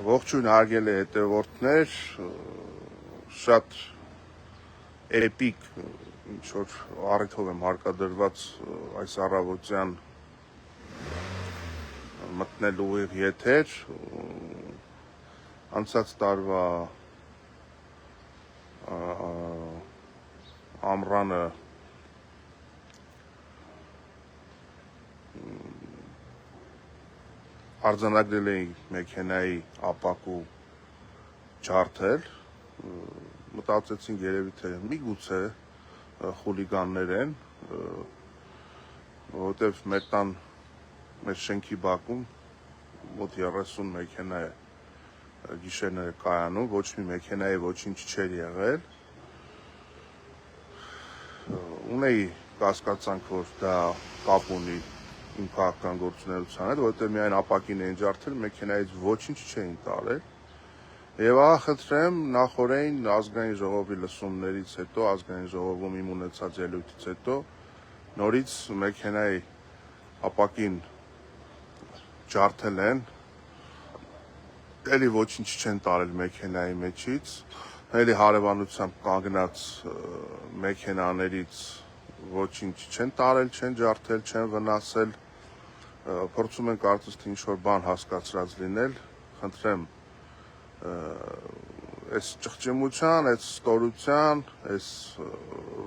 Ողջույն հարգելի հետևորդներ, շատ էպիկ ինչ-որ առիթով եմ հարկադրված այս առավոտյան մտնել ուղիղ եթեր, անցած տարվա ամռանը արձանագրել էի մեքենայի ապակու ջարդել, մտածեցինք երևի թե միգուցե խուլիգաններ են, որովհետև մեր տան մեր շենքի բակում մոտ 30 մեքենա է գիշերները կայանում, ոչ մի մեքենայի ոչինչ չէր եղել, ունեի կասկածանք, որ դա կապ ունի իմ քաղաքական գործունեության հետ, որովհետև միայն ապակին էին ջարդել, մեքենայից ոչինչ չէին տարել, եւ խնդրեմ նախօրեին ազգային ժողովի լսումներից հետո, ազգային ժողովում իմ ունեցած ելույթից հետո նորից մեքենայի ապակին ջարդել են, էլի ոչինչ չեն տարել մեքենայի մեջից, էլի հարևանությամբ կանգնած մեքենաներից ոչինչ չեն տարել, չեն ջարդել, չեն վնասել, փորձում են կարծես թե ինչ-որ բան հասկացրած լինել, խնդրեմ այս ճղճմության, այս ստորության, այս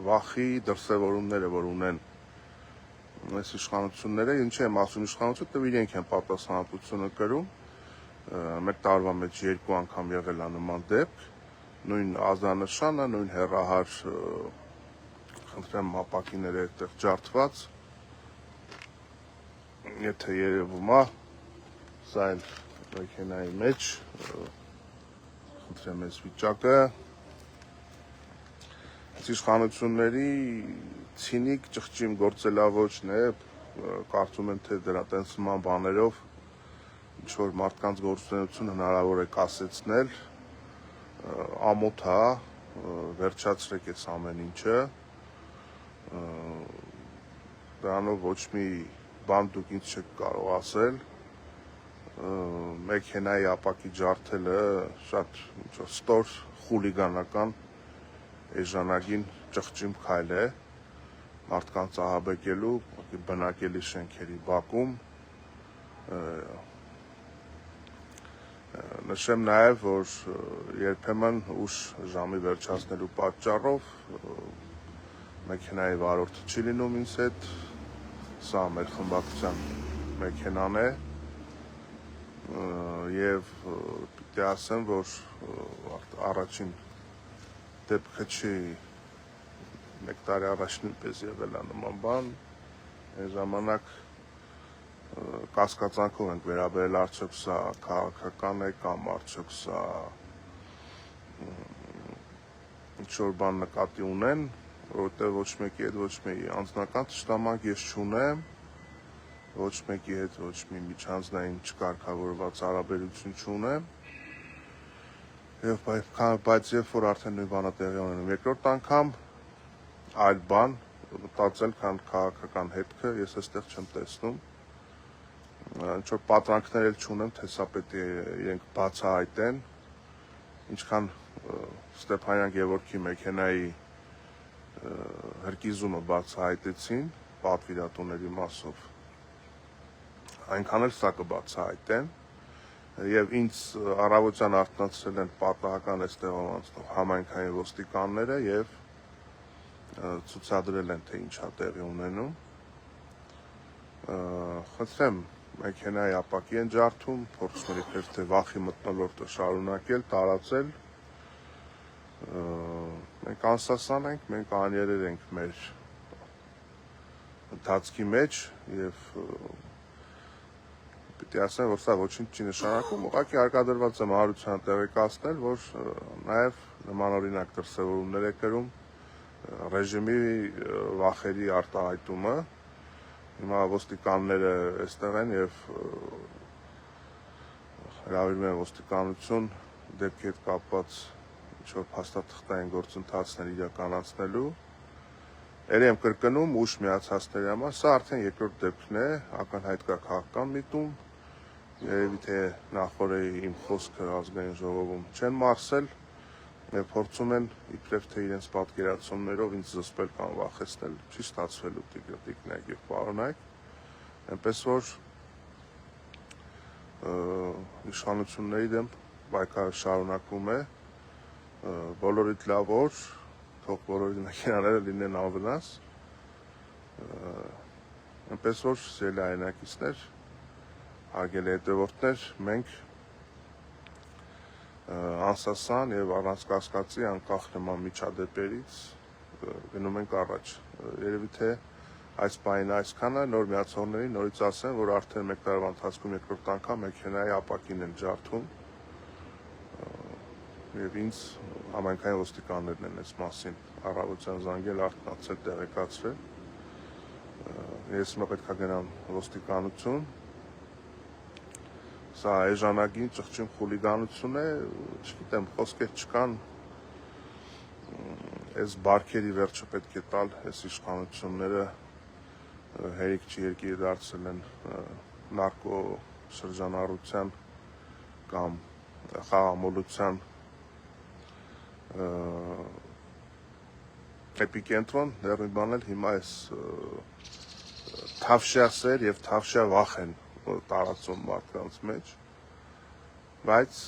վախի դրսևորումները, որ ունեն այս իշխանությունները, ինչ եմ ասում իշխանություն, դե իրենք են պատասխանատվությունը կրում, մեր տարվա մեջ 2 անգամ եղել է նման դեպք, նույն ազդանշանը, նույն հեռահար խնդրեմ ապակիները այդտեղ ջարդված, եթե երևում է, սա էլ մեքենայի մեջ, խնդրեմ այս վիճակը, այս իշխանությունների ցինիկ ճղճիմ գործելավոճն է, կարծում եմ թե դրա տենց նման բաներով ինչ-որ մարդկանց գործունեություն հնարավոր է կասեցնել, ամոթ է, վերջացրեք այս ամեն ինչը, դրանով ոչ մի բան դուք ինձ չեք կարող ասել, մեքենայի ապակի ջարդելը շատ ստոր խուլիգանական էժանագին ճղճիմ քայլ է, մարդկանց ահաբեկելու բնակելի շենքերի բակում, նշեմ նաև, որ երբեմն ուշ ժամի վերջացնելու պատճառով մեքենայի վարորդը չի լինում ինձ հետ, սա մեր խմբակցության մեքենան է և պիտի ասեմ, որ առաջին դեպքը չի, 1 տարի առաջ նույնպես եղել է նման բան, այն ժամանակ կասկածանքով ենք վերաբերել արդյոք սա քաղաքական է կամ արդյոք սա ինչ-որ բան նկատի ունեն, որովհետև ոչ մեկի հետ ոչ մի անձնական թշնամանք ես չունեմ, ոչ մեկի հետ ոչ մի միջանձնային չկարգավորված հարաբերություն չունեմ, բայց երբ որ արդեն նույն բանը տեղի ունենում երկրորդ անգամ, այլ բան, մտածել, քան քաղաքական հետքը, ես այստեղ չեմ տեսնում, ինչ-որ պատրանքներ էլ չունեմ, թե սա պետք է իրենք բացահայտեն, ինչքան Ստեփանյան Գևորգի մեքենայի հրկիզումը բացահայտեցին պատվիրատուների մասով, այնքան էլ սա կբացահայտեն և ինձ առավոտյան արթնացրել են պատահական այստեղով անցնող համայնքային ոստիկանները և ցուցադրել են, թե ինչ է տեղի ունենում, խնդրեմ մեքենայի ապակի են ջարդում, փորձում են իբրև թե վախի մթնոլորտը շարունակել, տարածել, մենք անսասան ենք, մենք աներեր ենք մեր ընթացքի մեջ և պիտի ասեմ, որ սա ոչինչ չի նշանակում, ուղղակի հարկադրված եմ հանրությանը տեղեկացնել, որ նաև նմանօրինակ դրսևորումներ է կրում ռեժիմի վախերի արտահայտումը, հիմա ոստիկանները այստեղ են և հրավիրում են ոստիկանություն դեպքի հետ կապված ինչ-որ փաստաթղթային գործընթացներ իրականացնելու, էլի եմ կրկնում ուշ միացածների համար, սա արդեն երկրորդ դեպքն է, ակնհայտ կա քաղաքական միտում, երևի թե նախորդ իմ խոսքը ազգային ժողովում չեն մարսել եւ փորձում են իբրև թե իրենց պատկերացումներով ինձ զսպել կամ վախեցնել, չի ստացվելու տիկնայք եւ պարոնայք, այնպես որ իշխանությունների դեմ պայքարը շարունակվում է, բոլորիդ լավ օր, թող բոլորի մեքենաները լինեն անվնաս, այնպես որ սիրելի հայրենակիցներ, հարգելի հետևորդներ, մենք անսասան եւ առանց կասկածի անկախ նման միջադեպերից գնում ենք առաջ, երևի թե այս պահին այսքանը նոր միացողներին նորից ասեմ, որ արդեն մեկ տարվա ընթացքում երկրորդ անգամ մեքենայի ապակին են ջարդում եւ ինձ համայնքային ոստիկաններն են այս մասին առավոտյան զանգել, արթնացել, տեղեկացրել։ Ես հիմա պետք է գնամ ոստիկանություն։ Սա էժանագին ճղճին խուլիգանություն է, չգիտեմ, խոսքեր չկան, այս բարքերի վերջը պետք է տալ, այս իշխանությունները հերիք երկիրը դարձել են նարկո շրջանառության կամ խաղամոլության էպիկենտրոն, դեռ մի բան էլ հիմա այս թավշյա սեր եւ թավշյա վախ են տարածում մարդկանց մեջ, բայց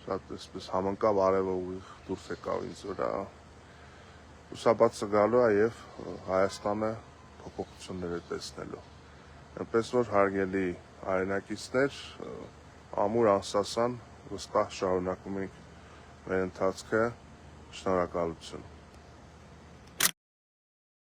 շատ այսպես համընկավ արևը ուղիղ դուրս եկավ ինձ վրա, լուսաբացը գալու է եւ Հայաստանը փոփոխություններ է տեսնելու, այնպես որ հարգելի հայրենակիցներ, ամուր անսասան վստահ շարունակում ենք մեր ընթացքը, շնորհակալություն։